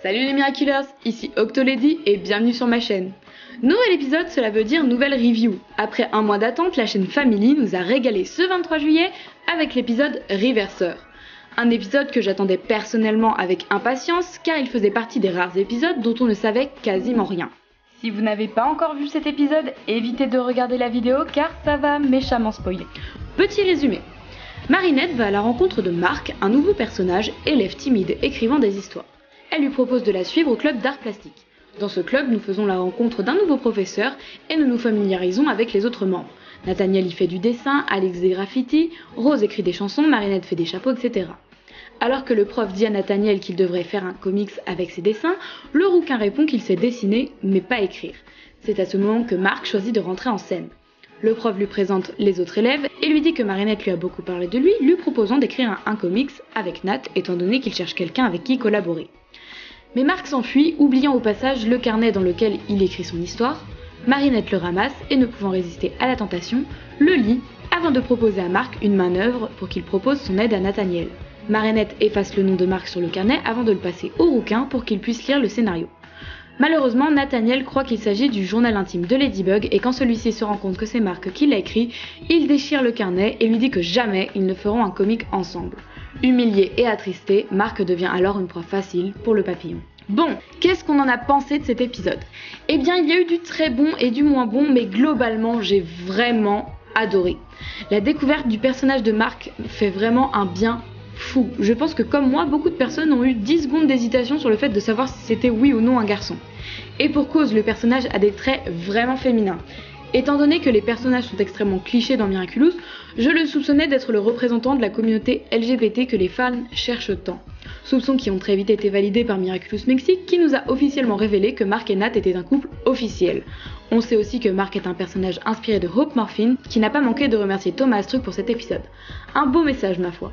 Salut les Miraculeurs, ici Octolady et bienvenue sur ma chaîne. Nouvel épisode, cela veut dire nouvelle review. Après un mois d'attente, la chaîne Family nous a régalé ce 23 juillet avec l'épisode Reverseur. Un épisode que j'attendais personnellement avec impatience car il faisait partie des rares épisodes dont on ne savait quasiment rien. Si vous n'avez pas encore vu cet épisode, évitez de regarder la vidéo car ça va méchamment spoiler. Petit résumé. Marinette va à la rencontre de Marc, un nouveau personnage, élève timide, écrivant des histoires. Elle lui propose de la suivre au club d'art plastique. Dans ce club, nous faisons la rencontre d'un nouveau professeur et nous nous familiarisons avec les autres membres. Nathaniel y fait du dessin, Alex des graffitis, Rose écrit des chansons, Marinette fait des chapeaux, etc. Alors que le prof dit à Nathaniel qu'il devrait faire un comics avec ses dessins, le rouquin répond qu'il sait dessiner, mais pas écrire. C'est à ce moment que Marc choisit de rentrer en scène. Le prof lui présente les autres élèves et lui dit que Marinette lui a beaucoup parlé de lui proposant d'écrire un comics avec Nat, étant donné qu'il cherche quelqu'un avec qui collaborer. Mais Marc s'enfuit, oubliant au passage le carnet dans lequel il écrit son histoire. Marinette le ramasse et ne pouvant résister à la tentation, le lit avant de proposer à Marc une manœuvre pour qu'il propose son aide à Nathaniel. Marinette efface le nom de Marc sur le carnet avant de le passer au rouquin pour qu'il puisse lire le scénario. Malheureusement, Nathaniel croit qu'il s'agit du journal intime de Ladybug et quand celui-ci se rend compte que c'est Marc qui l'a écrit, il déchire le carnet et lui dit que jamais ils ne feront un comic ensemble. Humilié et attristé, Marc devient alors une proie facile pour le papillon. Bon, qu'est-ce qu'on en a pensé de cet épisode? Eh bien, il y a eu du très bon et du moins bon, mais globalement, j'ai vraiment adoré. La découverte du personnage de Marc fait vraiment un bien fou. Je pense que comme moi, beaucoup de personnes ont eu 10 secondes d'hésitation sur le fait de savoir si c'était oui ou non un garçon. Et pour cause, le personnage a des traits vraiment féminins. Étant donné que les personnages sont extrêmement clichés dans Miraculous, je le soupçonnais d'être le représentant de la communauté LGBT que les fans cherchent tant. Soupçons qui ont très vite été validés par Miraculous Mexique qui nous a officiellement révélé que Marc et Nat étaient un couple officiel. On sait aussi que Marc est un personnage inspiré de Hope Morphine qui n'a pas manqué de remercier Thomas Astruc pour cet épisode. Un beau message ma foi.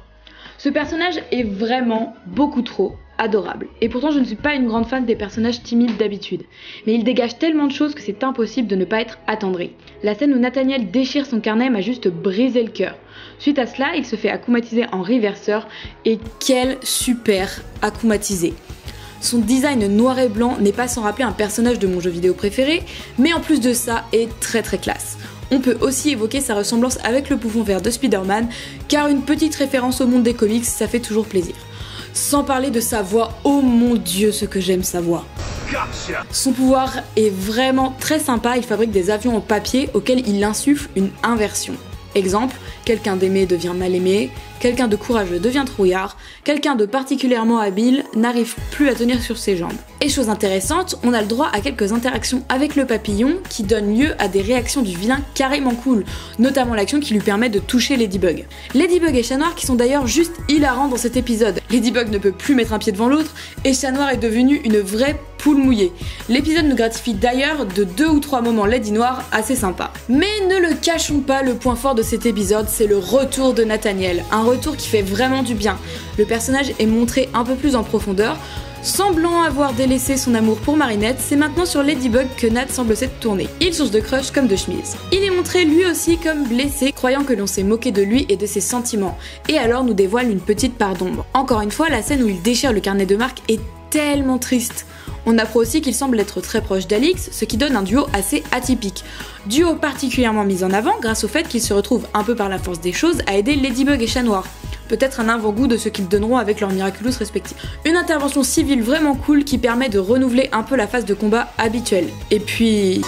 Ce personnage est vraiment beaucoup trop adorable. Et pourtant je ne suis pas une grande fan des personnages timides d'habitude. Mais il dégage tellement de choses que c'est impossible de ne pas être attendri. La scène où Nathaniel déchire son carnet m'a juste brisé le cœur. Suite à cela, il se fait akumatiser en reverseur et quel super akumatisé. Son design noir et blanc n'est pas sans rappeler un personnage de mon jeu vidéo préféré, mais en plus de ça est très classe. On peut aussi évoquer sa ressemblance avec le poufon vert de Spider-Man, car une petite référence au monde des comics, ça fait toujours plaisir. Sans parler de sa voix, oh mon dieu ce que j'aime sa voix. Son pouvoir est vraiment très sympa, il fabrique des avions en papier auxquels il insuffle une inversion. Exemple, quelqu'un d'aimé devient mal aimé, quelqu'un de courageux devient trouillard, quelqu'un de particulièrement habile n'arrive plus à tenir sur ses jambes. Et chose intéressante, on a le droit à quelques interactions avec le papillon qui donnent lieu à des réactions du vilain carrément cool, notamment l'action qui lui permet de toucher Ladybug. Ladybug et Chat Noir qui sont d'ailleurs juste hilarants dans cet épisode. Ladybug ne peut plus mettre un pied devant l'autre et Chat Noir est devenu une vraie poule mouillée. L'épisode nous gratifie d'ailleurs de 2 ou 3 moments Lady Noir assez sympas. Mais ne le cachons pas, le point fort de cet épisode, c'est le retour de Nathaniel. Un retour qui fait vraiment du bien. Le personnage est montré un peu plus en profondeur. Semblant avoir délaissé son amour pour Marinette, c'est maintenant sur Ladybug que Nat semble s'être tourné. Il change de crush comme de chemise. Il est montré lui aussi comme blessé, croyant que l'on s'est moqué de lui et de ses sentiments. Et alors nous dévoile une petite part d'ombre. Encore une fois, la scène où il déchire le carnet de Marc est tellement triste. On apprend aussi qu'il semble être très proche d'Alix, ce qui donne un duo assez atypique. Duo particulièrement mis en avant grâce au fait qu'ils se retrouvent un peu par la force des choses à aider Ladybug et Chat Noir. Peut-être un avant-goût de ce qu'ils donneront avec leurs Miraculous respectifs. Une intervention civile vraiment cool qui permet de renouveler un peu la phase de combat habituelle. Et puis...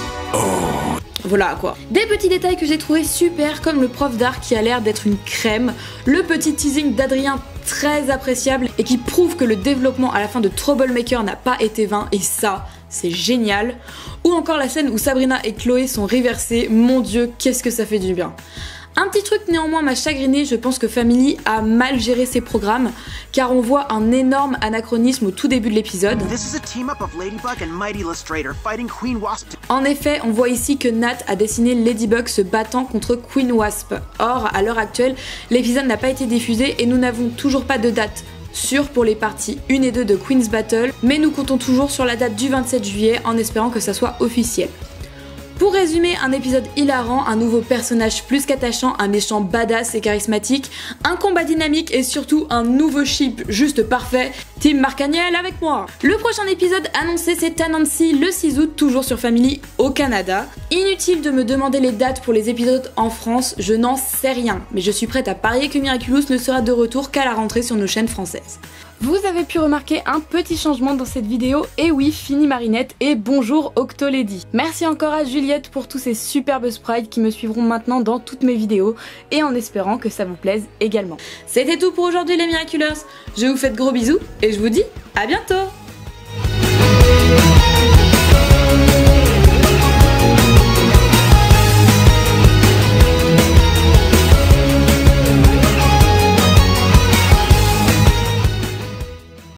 voilà quoi. Des petits détails que j'ai trouvé super comme le prof d'art qui a l'air d'être une crème, le petit teasing d'Adrien très appréciable et qui prouve que le développement à la fin de Troublemaker n'a pas été vain et ça, c'est génial. Ou encore la scène où Sabrina et Chloé sont reversées, mon dieu qu'est-ce que ça fait du bien. Un petit truc néanmoins m'a chagriné, je pense que Family a mal géré ses programmes, car on voit un énorme anachronisme au tout début de l'épisode. En effet, on voit ici que Nat a dessiné Ladybug se battant contre Queen Wasp. Or, à l'heure actuelle, l'épisode n'a pas été diffusé et nous n'avons toujours pas de date sûre pour les parties 1 et 2 de Queen's Battle, mais nous comptons toujours sur la date du 27 juillet en espérant que ça soit officiel. Pour résumer, un épisode hilarant, un nouveau personnage plus qu'attachant, un méchant badass et charismatique, un combat dynamique et surtout un nouveau ship juste parfait. Team Marcaniel avec moi. Le prochain épisode annoncé, c'est Anansi le 6 août, toujours sur Family au Canada. Inutile de me demander les dates pour les épisodes en France, je n'en sais rien, mais je suis prête à parier que Miraculous ne sera de retour qu'à la rentrée sur nos chaînes françaises. Vous avez pu remarquer un petit changement dans cette vidéo, et oui, fini Marinette et bonjour Octolady. Merci encore à Juliette pour tous ces superbes sprites qui me suivront maintenant dans toutes mes vidéos, et en espérant que ça vous plaise également. C'était tout pour aujourd'hui les Miraculous, je vous fais de gros bisous et je vous dis à bientôt.